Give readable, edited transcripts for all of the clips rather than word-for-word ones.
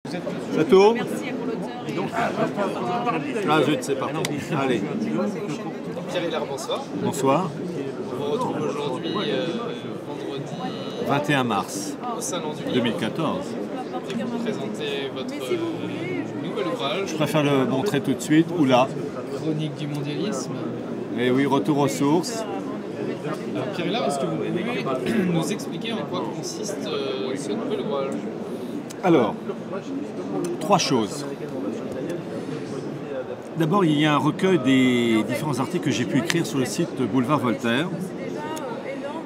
Ça tourne? Merci pour l'auteur. Ah zut, c'est parti. Allez. Pierre Hillard, bonsoir. Bonsoir. On vous retrouve aujourd'hui, vendredi 21 mars au Salon du Livre. 2014. Et vous présentez votre nouvel ouvrage, Je préfère le montrer tout de suite, ou là. Chronique du mondialisme. Et oui, retour aux sources. Alors, Pierre Hillard, est-ce que vous pouvez nous expliquer en quoi consiste ce nouvel ouvrage? Alors, trois choses. D'abord, il y a un recueil des différents articles que j'ai pu écrire sur le site Boulevard Voltaire.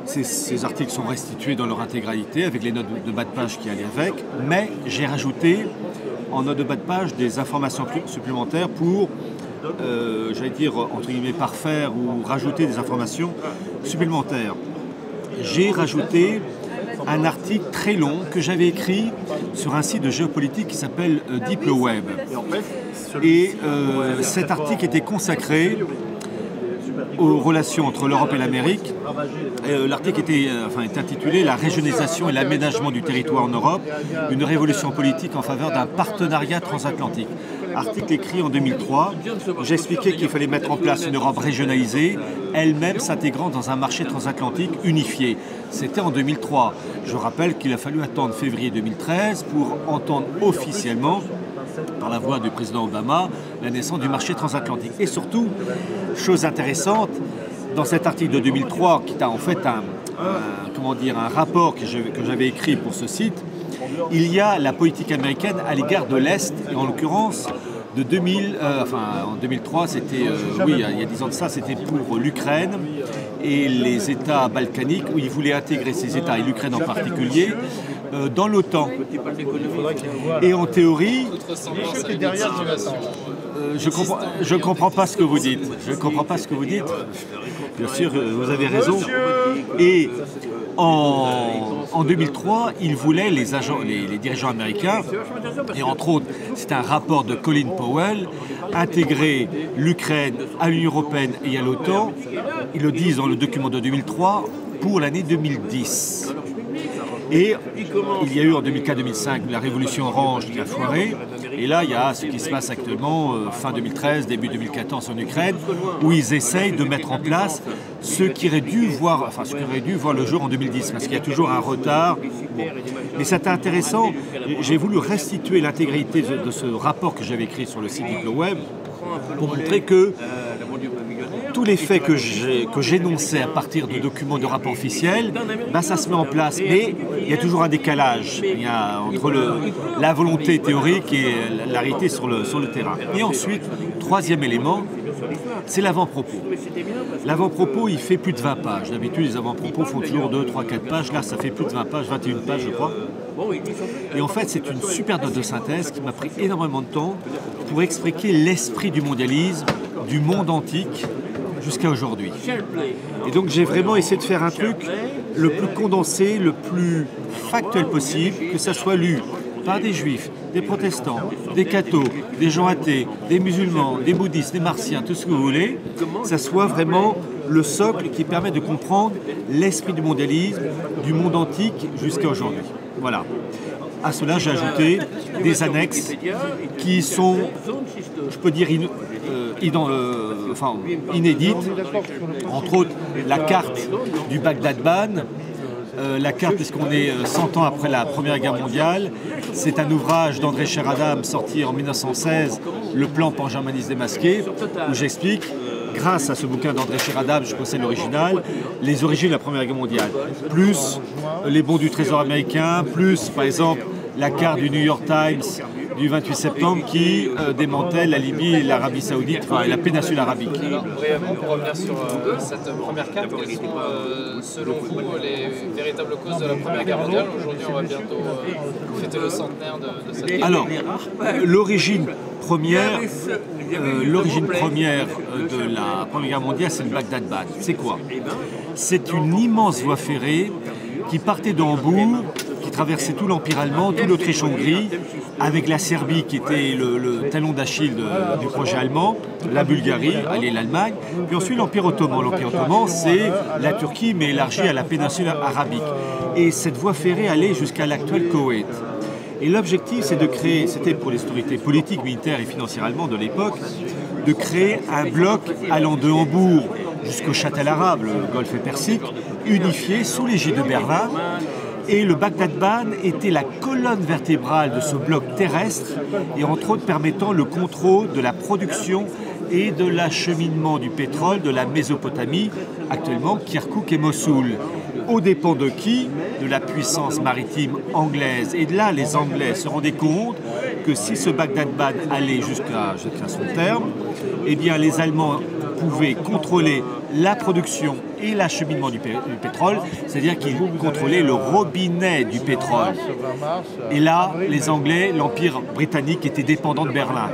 Ces articles sont restitués dans leur intégralité avec les notes de bas de page qui allaient avec, mais j'ai rajouté en note de bas de page des informations supplémentaires pour, j'allais dire, entre guillemets, parfaire ou rajouter des informations supplémentaires. J'ai rajouté un article très long que j'avais écrit sur un site de géopolitique qui s'appelle DeepLeWeb. Et cet article était consacré aux relations entre l'Europe et l'Amérique. L'article était intitulé « La régionalisation et l'aménagement du territoire en Europe, une révolution politique en faveur d'un partenariat transatlantique ». Article écrit en 2003, j'expliquais qu'il fallait mettre en place une Europe régionalisée, elle-même s'intégrant dans un marché transatlantique unifié. C'était en 2003. Je rappelle qu'il a fallu attendre février 2013 pour entendre officiellement, par la voix du président Obama, la naissance du marché transatlantique. Et surtout, chose intéressante, dans cet article de 2003, qui est en fait un rapport que j'avais écrit pour ce site, il y a la politique américaine à l'égard de l'Est, et en l'occurrence, en 2003, c'était, il y a 10 ans de ça, c'était pour l'Ukraine et les États balkaniques, où ils voulaient intégrer ces États, et l'Ukraine en particulier, dans l'OTAN. Et en théorie, je comprends pas ce que vous dites. Je comprends pas ce que vous dites. Bien sûr, vous avez raison. Et en 2003, ils voulaient, les dirigeants américains, et entre autres, c'est un rapport de Colin Powell, intégrer l'Ukraine à l'Union européenne et à l'OTAN, ils le disent dans le document de 2003, pour l'année 2010. Et il y a eu en 2004-2005 la révolution orange qui a foiré. Et là, il y a ce qui se passe actuellement, fin 2013, début 2014 en Ukraine, où ils essayent de mettre en place ce qui aurait dû voir le jour en 2010, parce qu'il y a toujours un retard. Bon. Mais c'est intéressant, j'ai voulu restituer l'intégralité de ce rapport que j'avais écrit sur le site DeepLeWeb pour montrer que tous les faits que j'énonçais à partir de documents de rapport officiels, ça se met en place. Mais il y a toujours un décalage entre la volonté théorique et la réalité sur le terrain. Et ensuite, troisième élément, c'est l'avant-propos. L'avant-propos, il fait plus de 20 pages. D'habitude, les avant-propos font toujours 2, 3, 4 pages. Là, ça fait plus de 20 pages, 21 pages, je crois. Et en fait, c'est une super note de synthèse qui m'a pris énormément de temps pour expliquer l'esprit du mondialisme, du monde antique, jusqu'à aujourd'hui. Et donc j'ai vraiment essayé de faire un truc le plus condensé, le plus factuel possible, que ça soit lu par des juifs, des protestants, des cathos, des gens athées, des musulmans, des bouddhistes, des martiens, tout ce que vous voulez, ça soit vraiment le socle qui permet de comprendre l'esprit du mondialisme, du monde antique jusqu'à aujourd'hui. Voilà. À cela, j'ai ajouté des annexes qui sont, je peux dire, inédites. Entre autres, la carte du Bagdad-Ban, la carte, puisqu'on est 100 ans après la Première Guerre mondiale. C'est un ouvrage d'André Sheradam sorti en 1916, Le plan pan-germaniste démasqué, où j'explique, grâce à ce bouquin d'André Sheradam, je possède l'original, les origines de la Première Guerre mondiale. Plus les bons du Trésor américain, plus, par exemple, la carte du New York Times du 28 septembre qui démantèle la Libye et l'Arabie Saoudite, et la péninsule arabique. Alors, brièvement, pour revenir sur cette première carte, quelles sont, selon vous, les véritables causes de la Première Guerre mondiale? Aujourd'hui, on va bientôt fêter le centenaire de cette guerre. Alors, l'origine première de la Première Guerre mondiale, c'est le Bagdad-Ban. C'est quoi? C'est une immense voie ferrée qui partait de Hambourg, qui traversait tout l'Empire allemand, tout l'Autriche-Hongrie, avec la Serbie qui était le talon d'Achille du projet allemand, la Bulgarie, allez, l'Allemagne, puis ensuite l'Empire ottoman. L'Empire ottoman, c'est la Turquie, mais élargie à la péninsule arabique. Et cette voie ferrée allait jusqu'à l'actuel Koweït. Et l'objectif, c'est de créer, c'était pour les autorités politiques, militaires et financières allemandes de l'époque, de créer un bloc allant de Hambourg jusqu'au Châtel arabe, le Golfe Persique, unifié sous l'égide de Berlin. Et le Bagdad-Bahn était la colonne vertébrale de ce bloc terrestre et entre autres permettant le contrôle de la production et de l'acheminement du pétrole de la Mésopotamie, actuellement Kirkouk et Mossoul. Aux dépens de qui? De la puissance maritime anglaise. Et là, les Anglais se rendaient compte que si ce Bagdad-Bahn allait jusqu'à son terme, eh bien les Allemands pouvaient contrôler la production et l'acheminement du pétrole, c'est-à-dire qu'ils contrôlaient le robinet du pétrole. Et là, les Anglais, l'Empire britannique était dépendant de Berlin.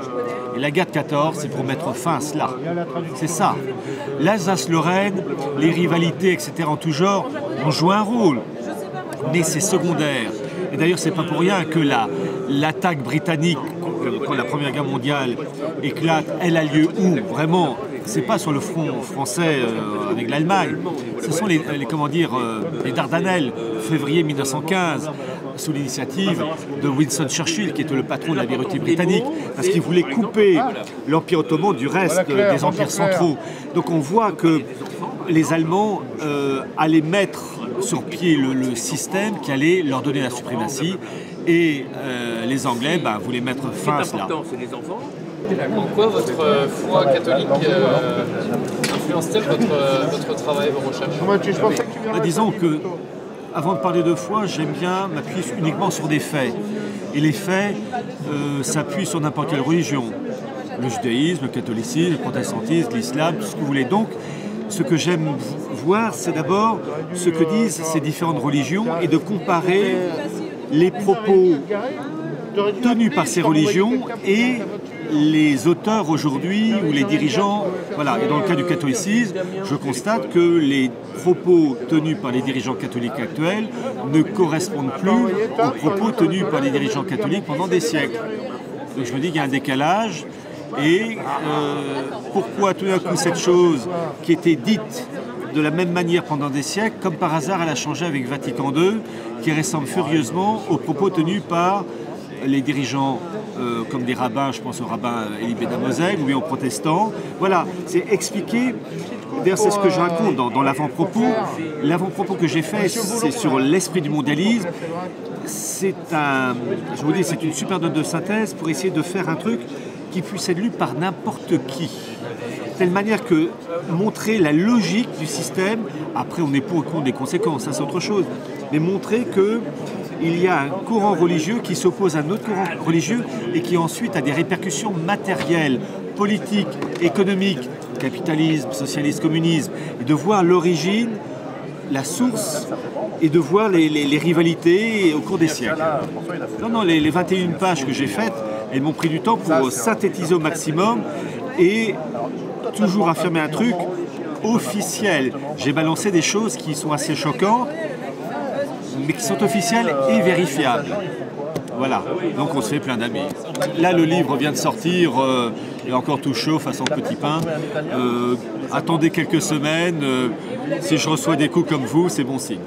Et la guerre de 14, c'est pour mettre fin à cela. C'est ça. L'Alsace-Lorraine, les rivalités, etc. en tout genre, ont joué un rôle. Mais c'est secondaire. Et d'ailleurs, c'est pas pour rien que l'attaque britannique, quand la Première Guerre mondiale éclate, elle a lieu où? Vraiment, c'est pas sur le front français avec l'Allemagne. Ce sont les Dardanelles, février 1915, sous l'initiative de Winston Churchill, qui était le patron de la vérité britannique, parce qu'il voulait couper l'Empire ottoman du reste des empires centraux. Donc on voit que les Allemands allaient mettre sur pied le système qui allait leur donner la suprématie, et les Anglais voulaient mettre fin à cela. En quoi votre foi catholique influence-t-elle votre travail, vos recherches? Disons que, avant de parler de foi, j'aime bien m'appuyer uniquement sur des faits. Et les faits s'appuient sur n'importe quelle religion. Le judaïsme, le catholicisme, le protestantisme, l'islam, tout ce que vous voulez. Donc, ce que j'aime voir, c'est d'abord ce que disent ces différentes religions et de comparer les propos tenus par ces religions et les auteurs aujourd'hui ou les dirigeants. Voilà. Et dans le cas du catholicisme, je constate que les propos tenus par les dirigeants catholiques actuels ne correspondent plus aux propos tenus par les dirigeants catholiques pendant des siècles. Donc je me dis qu'il y a un décalage. Et pourquoi tout d'un coup cette chose qui était dite de la même manière pendant des siècles, comme par hasard elle a changé avec Vatican II, qui ressemble furieusement aux propos tenus par les dirigeants comme des rabbins, je pense au rabbin Élie Bédamosel, ou bien aux protestants. Voilà, c'est expliqué. D'ailleurs, c'est ce que je raconte dans l'avant-propos. L'avant-propos que j'ai fait, c'est sur l'esprit du mondialisme. C'est je vous dis, c'est une super note de synthèse pour essayer de faire un truc qui puisse être lu par n'importe qui. De telle manière que montrer la logique du système, après on est pour ou contre des conséquences, ça c'est autre chose, mais montrer qu'il y a un courant religieux qui s'oppose à un autre courant religieux et qui ensuite a des répercussions matérielles, politiques, économiques, capitalisme, socialisme, communisme, et de voir l'origine, la source, et de voir les rivalités au cours des siècles. Non, les 21 pages que j'ai faites, elles m'ont pris du temps pour synthétiser au maximum et toujours affirmer un truc officiel. J'ai balancé des choses qui sont assez choquantes, mais qui sont officielles et vérifiables. Voilà, donc on se fait plein d'amis. Là, le livre vient de sortir, il est encore tout chaud, façon petit pain. Attendez quelques semaines, si je reçois des coups comme vous, c'est bon signe.